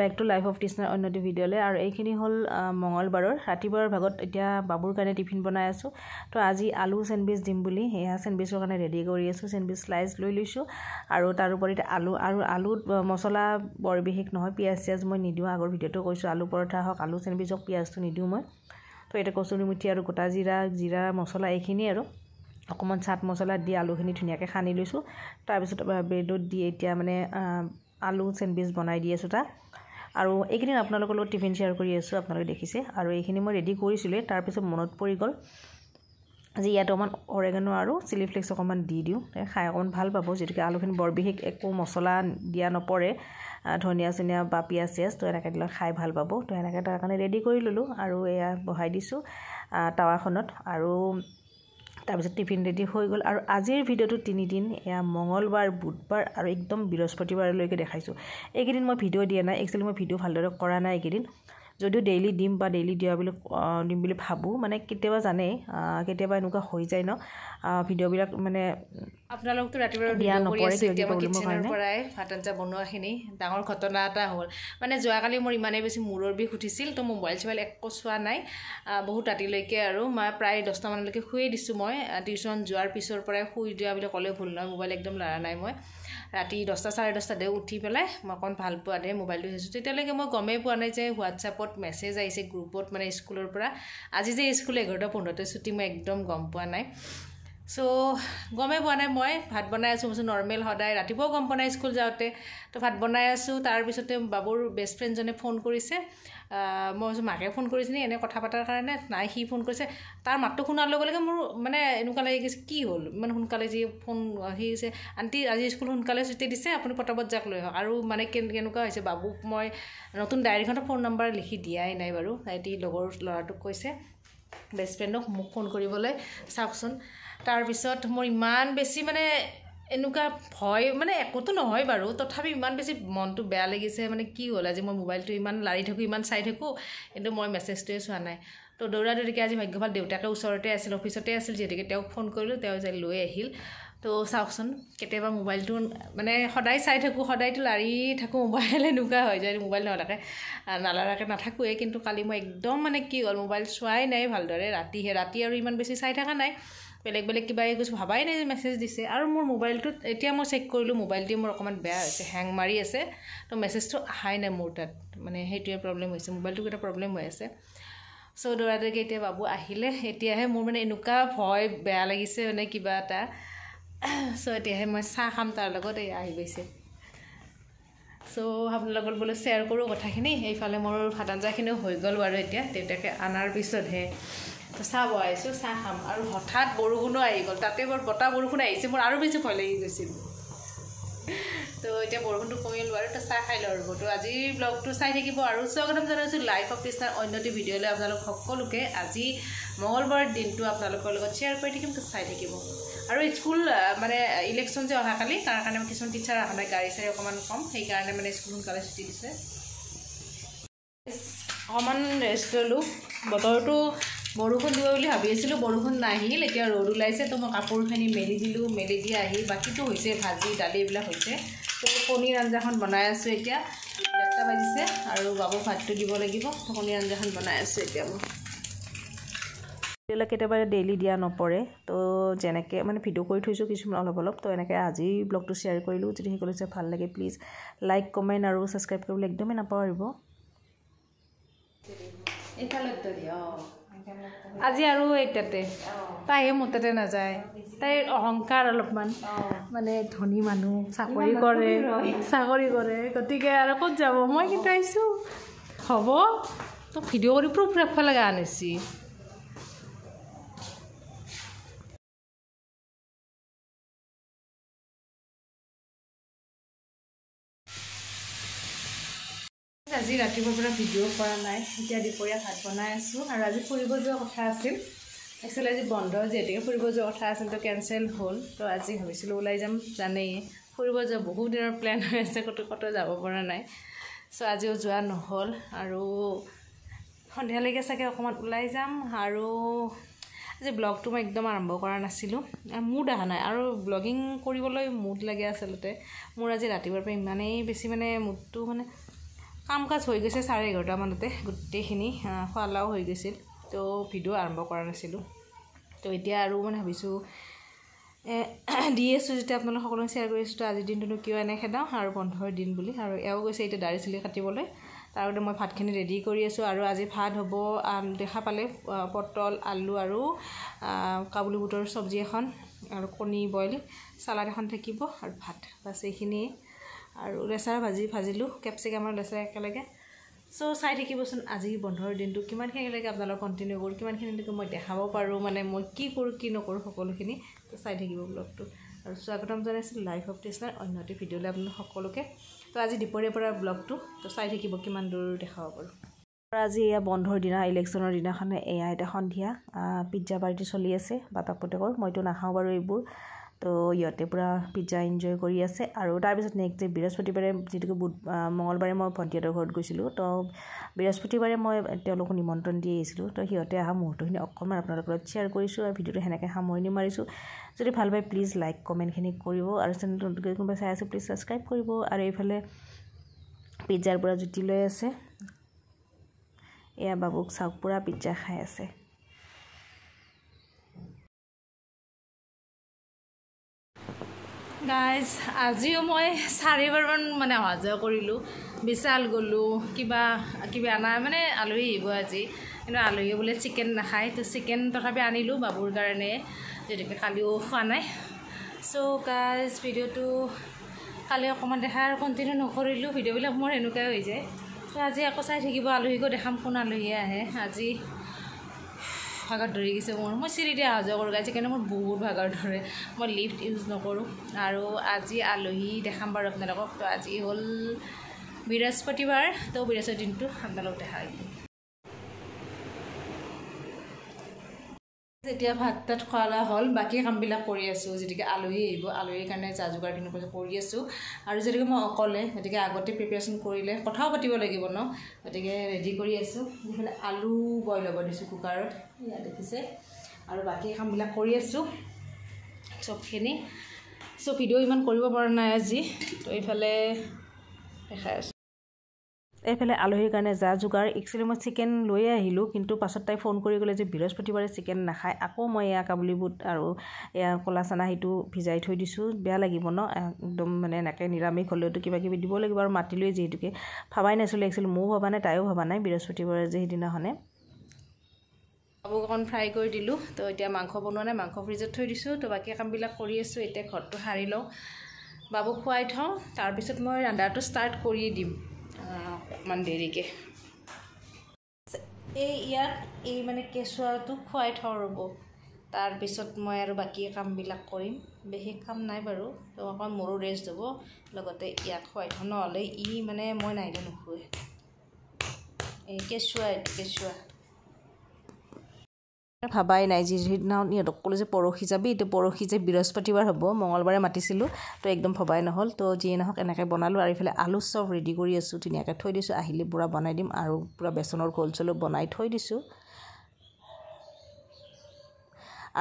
Back to life of তৃষ্ণাৰ অন্যটি ভিডিঅ'লৈ। আৰু এইখিনি হ'ল মঙলবাৰৰ ৰাতিপুৱাৰ ভাগত এতিয়া বাবুৰ কাৰণে টিফিন বনাই আছোঁ। তো আজি আলু চেণ্ডউইচ দিম বুলি সেয়া চেণ্ডউইচৰ কাৰণে ৰেডি কৰি আছোঁ। চেণ্ডউইচ স্লাইচ লৈ লৈছোঁ আৰু তাৰ ওপৰত আলু আৰু আলুত মছলা বৰ বিশেষ নহয়, পিঁয়াজ মই নিদিওঁ। আগৰ ভিডিঅ'টো কৈছোঁ আলু পৰঠা হওক আলু চেণ্ডউইচ হওক পিঁয়াজটো নিদিওঁ মই। তো এতিয়া কচুৰি মুঠি আৰু গোটা জিৰা মছলা এইখিনি আৰু অকণমান চাট মছলা দি আলুখিনি ধুনীয়াকৈ সানি লৈছোঁ। তাৰপিছত ব্ৰেডত দি এতিয়া মানে আলু চেণ্ডউইচ বনাই দি আছোঁ তাক। আৰু এইকেইদিন আপোনালোকৰ লগত টিফিন শ্বেয়াৰ কৰি আছোঁ, আপোনালোকে দেখিছে। আৰু এইখিনি মই ৰেডি কৰিছিলোঁ, তাৰপিছত মনত পৰি গ'ল যে ইয়াত অকণমান অৰেগানো আৰু চিলি ফ্লেক্স অকণমান দি দিওঁ, খাই অকণমান ভাল পাব। যিহেতুকে আলুখিনি বৰ বিশেষ একো মছলা দিয়া নপৰে, ধনিয়া চনিয়া বা পিঁয়াজ চিয়াজ, তো এনেকৈ দিলে খাই ভাল পাব। তো এনেকৈ তাৰ কাৰণে ৰেডি কৰি ল'লোঁ আৰু এয়া বহাই দিছোঁ টাৱাখনত। আৰু তাৰপিছত টিফিন ৰেডি হৈ গ'ল। আৰু আজিৰ ভিডিঅ'টো 3 দিন, এয়া মঙলবাৰ, বুধবাৰ আৰু একদম বৃহস্পতিবাৰলৈকে দেখাইছোঁ। এইকেইদিন মই ভিডিঅ' দিয়া নাই, একচুৱেলি মই ভিডিঅ' ভালদৰে কৰা নাই এইকেইদিন, যদিও ডেইলি দিম বা ডেইলি দিম বুলি ভাবোঁ। মানে কেতিয়াবা জানেই কেতিয়াবা এনেকুৱা হৈ যায় ন, ভিডিঅ'বিলাক মানে আপোনালোকতো ৰাতিপুৱা দিয়া নপৰে কিচেনৰ পৰাই ভাত আঞ্জা বনোৱাখিনি। ডাঙৰ ঘটনা এটা হ'ল, মানে যোৱাকালি মোৰ ইমানেই বেছি মূৰৰ বিষ উঠিছিল, তো মোবাইল চোবাইল একো চোৱা নাই বহুত ৰাতিলৈকে। আৰু মই প্ৰায় 10টা মানলৈকে শুয়ে দিছোঁ। মই টিউশ্যন যোৱাৰ পিছৰ পৰাই শুই দিয়া বুলি ক'লে ভুল নহয়, মোবাইল একদম লৰা নাই। মই ৰাতি 10টা 10:30 উঠি পেলাই মই অকণ ভাল পোৱা দে মোবাইলটো চাইছোঁ। তেতিয়ালৈকে মই গমেই পোৱা নাই যে হোৱাটছআপত মেছেজ আহিছে গ্ৰুপত, মানে স্কুলৰ পৰা। আজি যে স্কুল 11:15 ছুটি, মই একদম গম পোৱা নাই। চ' গমেই পোৱা নাই। মই ভাত বনাই আছোঁ, নৰ্মেল সদায় ৰাতিপুৱাও গম পোৱা নাই স্কুল যাওঁতে। তো ভাত বনাই আছোঁ, তাৰপিছতে বাবুৰ বেষ্ট ফ্ৰেণ্ডজনে ফোন কৰিছে। মই ভাবিছোঁ মাকে ফোন কৰিছে নি এনে কথা পতাৰ কাৰণে, নাই সি ফোন কৰিছে। তাৰ মাতটো শুনাৰ লগে লগে মোৰ মানে এনেকুৱা লাগি গৈছে কি হ'ল ইমান সোনকালে যি ফোন আহি আছে, আণ্টি আজি স্কুল সোনকালে ছুটি দিছে, আপুনি পটাপট যাক লৈ আহক। আৰু মানে কেনেকুৱা হৈছে, বাবুক মই নতুন ডায়েৰীখনত ফোন নম্বৰ লিখি দিয়াই নাই বাৰু। এটি লগৰ ল'ৰাটোক কৈছে বেষ্ট ফ্ৰেণ্ডক মোক ফোন কৰিবলৈ, চাওকচোন। তাৰপিছত মোৰ ইমান বেছি মানে এনেকুৱা ভয়, মানে একোতো নহয় বাৰু, তথাপি ইমান বেছি মনটো বেয়া লাগিছে। মানে কি হ'ল, আজি মই মোবাইলটো ইমান লাৰি থাকোঁ, ইমান চাই থাকোঁ, কিন্তু মই মেছেজটোৱে চোৱা নাই। তো দৌৰাদৌৰিকৈ আজি ভাগ্য ভাল দেউতাকে ওচৰতে আছিল, অফিচতে আছিল, যিহেতুকে তেওঁক ফোন কৰিলোঁ, তেওঁ যে লৈ আহিল। তো চাওকচোন, কেতিয়াবা মোবাইলটো মানে সদায় চাই থাকোঁ, সদায়তো লাৰি থাকোঁ মোবাইল, এনেকুৱা হৈ যায়। মোবাইল নালাৰাকৈ নাথাকোঁৱেই, কিন্তু কালি মই একদম মানে কি হ'ল মোবাইল চোৱাই নাই ভালদৰে। ৰাতি আৰু ইমান বেছি চাই থকা নাই, বেলেগ কিবা কিছু ভাবাই নাই যে মেছেজ দিছে। আৰু মোৰ মোবাইলটোত এতিয়া মই চেক কৰিলোঁ, মোবাইলটো মোৰ অকণমান বেয়া হৈছে, হেং মাৰি আছে। তো মেছেজটো অহাই নাই মোৰ তাত, মানে সেইটোৱে প্ৰব্লেম হৈছে, মোবাইলটো এটা প্ৰব্লেম হৈ আছে। চ' দৌৰাদৌৰিকৈ এতিয়া বাবু আহিলে, এতিয়াহে মোৰ মানে এনেকুৱা ভয় বেয়া লাগিছে, মানে কিবা এটা। চ' এতিয়াহে মই চাহ খাম তাৰ লগত, এই আহি গৈছে। চ' আপোনাৰ লগত বোলো শ্বেয়াৰ কৰোঁ কথাখিনি। এইফালে মোৰ ভাত আঞ্জাখিনিও হৈ গ'ল বাৰু, এতিয়া দেউতাকে অনাৰ পিছতহে। তো চাহ বহাইছোঁ, চাহ খাম। আৰু হঠাৎ বৰষুণো আহি গ'ল, তাতে বৰ বতাহ বৰষুণ আহিছে, মোৰ আৰু বেছি ভয় লাগি গৈছিল। তো এতিয়া বৰষুণটো কমিল বাৰু, তো চাহ খাই লওঁ আৰু। তো আজিৰ ব্লগটো চাই থাকিব আৰু স্বাগতম জনাইছোঁ লাইফ অফ তৃষ্ণাৰ অন্যটি ভিডিঅ'লৈ। আপোনালোক সকলোকে আজি মঙলবাৰৰ দিনটো আপোনালোকৰ লগত শ্বেয়াৰ কৰি থাকিম, তো চাই থাকিব। আৰু স্কুল মানে ইলেকশ্যন যে অহাকালি, তাৰ কাৰণে কিছুমান টিচাৰ অহা নাই, গাড়ী চাড়ী অকণমান কম, সেইকাৰণে মানে স্কুল সোনকালে ছুটি দিছে। অকণমান ৰেষ্ট ল'লোঁ। বতৰটো বৰষুণ দিব বুলি ভাবি আছিলোঁ, বৰষুণ নাহিল, এতিয়া ৰ'দ ওলাইছে। তো মই কাপোৰখিনি মেলি দিলোঁ, মেলি দি আহি বাকীটো হৈছে, ভাজি দালি এইবিলাক হৈছে। তো কণীৰ আঞ্জাখন বনাই আছোঁ এতিয়া, 1টা বাজিছে আৰু বাবুক ভাতটো দিব লাগিব। তো কণীৰ আঞ্জাখন বনাই আছোঁ এতিয়া মই। ভিডিঅ'বিলাক কেতিয়াবা ডেইলি দিয়া নপৰে, তো যেনেকৈ মানে ভিডিঅ' কৰি থৈছোঁ কিছুমান অলপ। তো এনেকৈ আজি ব্লগটো শ্বেয়াৰ কৰিলোঁ। যদি সকলো চাই ভাল লাগে প্লিজ লাইক কমেণ্ট আৰু ছাবস্ক্ৰাইব কৰিবলৈ একদমেই নাপাহৰিব। আজি আৰু এইটাতে তাইহে মোৰ তাতে নাযায়, তাইৰ অহংকাৰ অলপমান, মানে ধনী মানুহ, চাকৰি কৰে, গতিকে আৰু ক'ত যাব। মই কিন্তু আহিছোঁ, হ'ব তো ভিডিঅ' কৰি প্ৰুফ ৰাখিব লগা আনিছি। আজি ৰাতিপুৱাৰ পৰা ভিডিঅ' কৰা নাই, এতিয়া দুপৰীয়া ভাত বনাই আছোঁ। আৰু আজি ফুৰিব যোৱা কথা আছিল, একচুৱেলি আজি বন্ধ, যিহেতুকে ফুৰিব যোৱা কথা আছিল, তো কেঞ্চেল হ'ল। তো আজি ভাবিছিলোঁ ওলাই যাম, জানেই ফুৰিব যোৱা বহুত দিনৰ প্লেন হৈ আছে, ক'তো যাব পৰা নাই। চ' আজিও যোৱা নহ'ল। আৰু সন্ধিয়ালৈকে চাগে অকণমান ওলাই যাম। আৰু আজি ব্লগটো মই একদম আৰম্ভ কৰা নাছিলোঁ, মুড অহা নাই। আৰু ব্লগিং কৰিবলৈ মুড লাগে আচলতে। মোৰ আজি ৰাতিপুৱাৰ পৰা ইমানেই বেছি মানে মুডটো মানে কাম কাজ হৈ গৈছে 11:30 মানতে গোটেইখিনি খোৱা লোৱাও হৈ গৈছিল তো ভিডিঅ' আৰম্ভ কৰা নাছিলোঁ তো এতিয়া আৰু মানে ভাবিছোঁ দি আছোঁ যেতিয়া আপোনালোক সকলোকে শ্বেয়াৰ কৰি আছোঁ তো আজিৰ দিনটোনো কিয় এনে খেদাওঁ আৰু বন্ধৰ দিন বুলি আৰু এওঁ গৈছে এতিয়া দাড়ি চুলি কাটিবলৈ তাৰ আগতে মই ভাতখিনি ৰেডি কৰি আছোঁ আৰু আজি ভাত হ'ব দেখা পালে পটল আলু আৰু কাবুলী বুটৰ চব্জি এখন আৰু কণী বইল চালাড এখন থাকিব আৰু ভাত বাছ এইখিনিয়ে আৰু লেচাৰ ভাজিলোঁ কেপচিকামৰ লেচাৰ একেলগে সো চাই থাকিবচোন আজি বন্ধৰ দিনটো কিমানখিনিলৈকে আপোনালোক কণ্টিনিউ কৰোঁ কিমানখিনিলৈকে মই দেখাব পাৰোঁ মানে মই কি কৰোঁ কি নকৰোঁ সকলোখিনি তো চাই থাকিব ব্লগটো আৰু স্বাগতম জনাইছোঁ লাইফ অফ টেষ্টনাৰ অন্য এটি ভিডিঅ'লৈ আপোনালোক সকলোকে তো আজি দুপৰীয়াৰ পৰা ব্লগটো তো চাই থাকিব কিমান দূৰ দেখাব পাৰোঁ আজি এয়া বন্ধৰ দিনা ইলেকশ্যনৰ দিনাখনে এয়া এটা সন্ধিয়া পিজ্জা পাৰ্টি চলি আছে বাপেক পুতেকৰ মইতো নাখাওঁ বাৰু এইবোৰ তো ইহঁতে পূৰা পিজ্জা এনজয় কৰি আছে আৰু তাৰপিছত নেক্সট ডে বৃহস্পতিবাৰে যিটো মঙলবাৰে মই ভণ্টিহঁতৰ ঘৰত গৈছিলোঁ তো বৃহস্পতিবাৰে মই তেওঁলোকক নিমন্ত্ৰণ দি আহিছিলোঁ তো সিহঁতে অহা মুহূৰ্তখিনি অকণমান আপোনালোকৰ লগত শ্বেয়াৰ কৰিছোঁ আৰু ভিডিঅ'টো সেনেকৈ সামৰণি মাৰিছোঁ যদি ভাল পায় প্লিজ লাইক কমেণ্টখিনি কৰিব আৰু চেনেলটো নতুনকৈ কোনোবা চাই আছে প্লিজ ছাবস্ক্ৰাইব কৰিব আৰু এইফালে পিজ্জাৰ পৰা জুতি লৈ আছে এয়া বাবুক চাওক পূৰা পিজ্জা খাই আছে গাইজ আজিও মই 4বাৰমান মানে অহা যোৱা কৰিলোঁ বিশাল গ'লোঁ কিবা আনা মানে আলহী আহিব আজি কিন্তু আলহীয়ে বোলে চিকেন নাখায় তো চিকেন তথাপি আনিলোঁ বাবুৰ কাৰণে যিহেতুকে কালিও খোৱা নাই চ' গাইজ ভিডিঅ'টো কালি অকণমান দেখা আৰু কণ্টিনিউ নকৰিলোঁ ভিডিঅ'বিলাক মোৰ এনেকুৱাই হৈ যায় তো আজি আকৌ চাই থাকিব আলহীকো দেখাম কোন আলহীয়ে আহে আজি ভাগৰ ধৰি গৈছে মোৰ মই চিৰি দি অহা যোৱা কৰোঁ গাইজ সেইকাৰণে মোৰ বহুত ভাগৰ ধৰে মই লিফ্ট ইউজ নকৰোঁ আৰু আজি আলহী দেখাম বাৰু আপোনালোকক তো আজি হ'ল বৃহস্পতিবাৰ তো বৃহস্পতি দিনটো আপোনালোকক দেখাই এতিয়া ভাত তাত খোৱা হ'ল বাকী কামবিলাক কৰি আছোঁ যেতিয়াকৈ আলহী আহিব আলহীৰ কাৰণে যা যোগাৰখিনি কৰি আছোঁ আৰু যেতিয়াকৈ মই অকলে গতিকে আগতে প্ৰিপেৰেশ্যন কৰিলে কথাও পাতিব লাগিব ন গতিকে ৰেডি কৰি আছোঁ যিফালে আলু বইল হ'ব দিছোঁ কুকাৰত ইয়াত দেখিছে আৰু বাকী কামবিলাক কৰি আছোঁ চবখিনি চ' ভিডিঅ' ইমান কৰিব পৰা নাই আজি তো এইফালে দেখাই আছোঁ এইফালে আলহীৰ কাৰণে যা যোগাৰ একচুৱেলি মই চিকেন লৈয়ে আহিলোঁ কিন্তু পাছত তাই ফোন কৰি ক'লে যে বৃহস্পতিবাৰে চিকেন নাখায় আকৌ মই এয়া কাবুলী বুট আৰু এয়া ক'লা চানা সেইটো ভিজাই থৈ দিছোঁ বেয়া লাগিব ন একদম মানে এনেকৈ নিৰামিষ হ'লেওতো কিবা কিবি দিব লাগিব আৰু মাতিলোৱে যিহেতুকে ভাবাই নাছিলোঁ একচুৱেলি ময়ো ভবা নাই তাইও ভবা নাই বৃহস্পতিবাৰে যে সেইদিনাখনে বাবুক অকণ ফ্ৰাই কৰি দিলোঁ তো এতিয়া মাংস বনোৱা নাই মাংস ফ্ৰিজত থৈ দিছোঁ তো বাকী কামবিলাক কৰি আছোঁ এতিয়া ঘৰটো সাৰি লওঁ বাবুক খুৱাই থওঁ তাৰপিছত মই ৰন্ধাটো ষ্টাৰ্ট কৰিয়ে দিম অকণমান দেৰিকৈ ইয়াত এই মানে কেঁচুৱাটো খুৱাই থওঁ ৰ'ব তাৰপিছত মই আৰু বাকী কামবিলাক কৰিম বিশেষ কাম নাই বাৰু তো অকণ মোৰো ৰেষ্ট হ'ব লগতে ইয়াক খুৱাই থওঁ নহ'লে মানে মই নাহিলে নুখুৱে এই কেঁচুৱা ভাবাই নাই যিদিনা ইহঁতক ক'লোঁ যে পৰহি যাবি তো পৰহি যে বৃহস্পতিবাৰ হ'ব মঙলবাৰে মাতিছিলোঁ তো একদম ভবাই নহ'ল তো যিয়ে নহওক এনেকৈ বনালোঁ আৰু এইফালে আলু চব ৰেডি কৰি আছোঁ ধুনীয়াকৈ থৈ দিছোঁ আহিলে পূৰা বনাই দিম আৰু পূৰা বেচনৰ ঘোল চলো বনাই থৈ দিছোঁ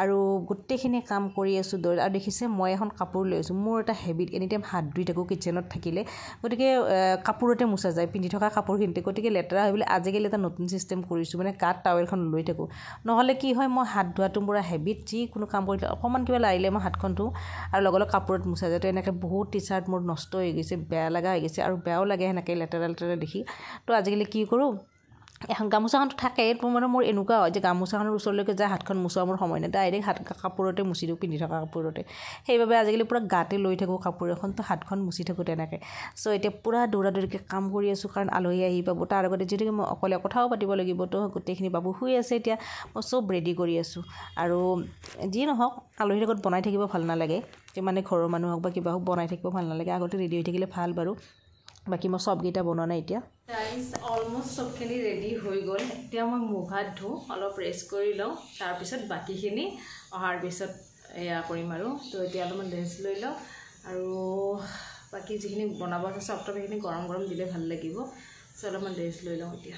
আৰু গোটেইখিনি কাম কৰি আছোঁ দৌৰ আৰু দেখিছে মই এখন কাপোৰ লৈ আছোঁ মোৰ এটা হেবিট এনি টাইম হাত ধুই থাকোঁ কিটচেনত থাকিলে গতিকে কাপোৰতে মোচা যায় পিন্ধি থকা কাপোৰখিনিতে গতিকে লেতেৰা হৈ পেলাই আজিকালি এটা নতুন চিষ্টেম কৰিছোঁ মানে গাত টাৱেলখন লৈ থাকোঁ নহ'লে কি হয় মই হাত ধোৱাটো মোৰ হেবিট যিকোনো কাম কৰিলে অকণমান কিবা লাগিলে মই হাতখন ধুওঁ আৰু লগে লগে কাপোৰত মোচা যায় তো এনেকৈ বহুত টি চাৰ্ট মোৰ নষ্ট হৈ গৈছে বেয়া লগা হৈ গৈছে আৰু বেয়াও লাগে সেনেকৈ লেতেৰা দেখি তো আজিকালি কি কৰোঁ এখন গামোচাখনটো থাকেই তো মানে মোৰ এনেকুৱা হয় যে গামোচাখনৰ ওচৰলৈকে যায় হাতখন মোচোৱা মোৰ সময় নাই ডাইৰেক্ট কাপোৰতে মুচি দিওঁ পিন্ধি থকা কাপোৰতে সেইবাবে আজিকালি পূৰা গাতে লৈ থাকোঁ কাপোৰ এখন তো হাতখন মুচি থাকোঁ তেনেকৈ চ' এতিয়া পূৰা দৌৰাদৌৰিকৈ কাম কৰি আছোঁ কাৰণ আলহী আহি পাব তাৰ আগতে যিহেতুকে মই অকলে কথাও পাতিব লাগিব তো গোটেইখিনি বাবু শুই আছে এতিয়া মই চব ৰেডি কৰি আছোঁ আৰু যি নহওক আলহীৰ লগত বনাই থাকিব ভাল নালাগে মানে ঘৰৰ মানুহ হওক বা কিবা হওক বনাই থাকিব ভাল নালাগে আগতে ৰেডি হৈ থাকিলে ভাল বাৰু বাকী মই চবকেইটা বনোৱা নাই এতিয়া গাইজ অলমষ্ট চবখিনি ৰেডি হৈ গ'ল এতিয়া মই মুখ হাত ধুওঁ অলপ ৰেষ্ট কৰি লওঁ তাৰপিছত বাকীখিনি অহাৰ পিছত এয়া কৰিম আৰু তো এতিয়া অলপমান ৰেষ্ট লৈ লওঁ আৰু বাকী যিখিনি বনাব আছে চব সেইখিনি গৰম দিলে ভাল লাগিব চ' অলপমান ৰেষ্ট লৈ লওঁ এতিয়া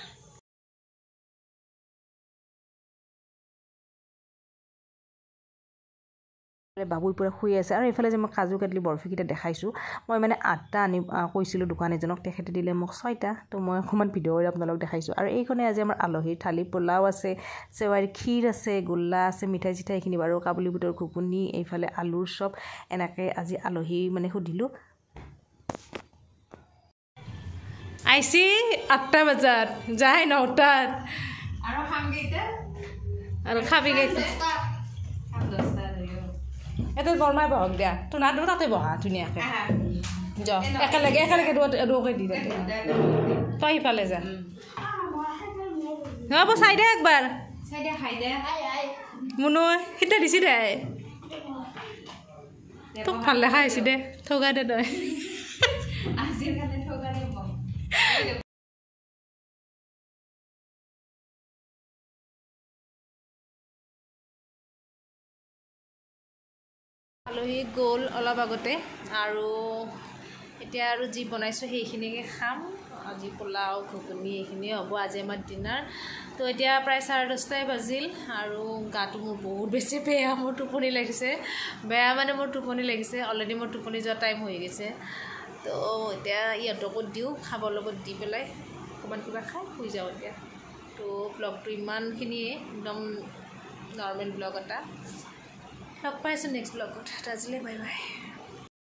বাবুৰ পৰা শুই আছে আৰু এইফালে যে মই কাজু কাটলি বৰফিকেইটা দেখাইছোঁ মই মানে 8টা আনি কৈছিলোঁ দোকান এজনক তেখেতে দিলে মোক 6টা তো মই অকণমান ভিডিঅ' কৰি আপোনালোকক দেখাইছোঁ আৰু এইখনে আজি আমাৰ আলহীৰ থালি পোলাও আছে চেৱাইৰ ক্ষীৰ আছে গোল্লা আছে মিঠাই চিঠাই এইখিনি বাৰু কাবুলী বুটৰ ঘুগুনি এইফালে আলুৰ চপ এনেকৈ আজি আলহী মানে সুধিলোঁ আইছি 8টা বজাত যায় 9টাত আৰু খামগেইটা আৰু খাবিগেইটা এটা বৰমাই বহক দিয়া তোনা দু তাতে বহা ধুনীয়াকৈ য একেলগে দুকে দি দে তই সিফালে যা হ'ব চাই দে একবাৰ মুনু সিটা দিছি দে তোক ভাল দেখা হৈছি দে ঠগা দে তই আলহী গ'ল অলপ আগতে আৰু এতিয়া আৰু যি বনাইছোঁ সেইখিনিকে খাম আজি পোলাও ঘুগুনি এইখিনিয়ে হ'ব আজি আমাৰ ডিনাৰ তো এতিয়া প্ৰায় 10:30 বাজিল আৰু গাটো মোৰ বহুত বেছি বেয়া মোৰ টোপনি লাগিছে বেয়া মানে মোৰ টোপনি লাগিছে অলৰেডি মোৰ টোপনি যোৱা টাইম হৈ গৈছে তো এতিয়া ইহঁতকো দিওঁ খাব লগত দি পেলাই অকণমান কিবা খাই শুই যাওঁ এতিয়া তো ব্লগটো ইমানখিনিয়ে একদম নৰ্মেল ব্লগ এটা লগ পাইছোঁ নেক্সট ব্লগত আজিলৈ বাই বাই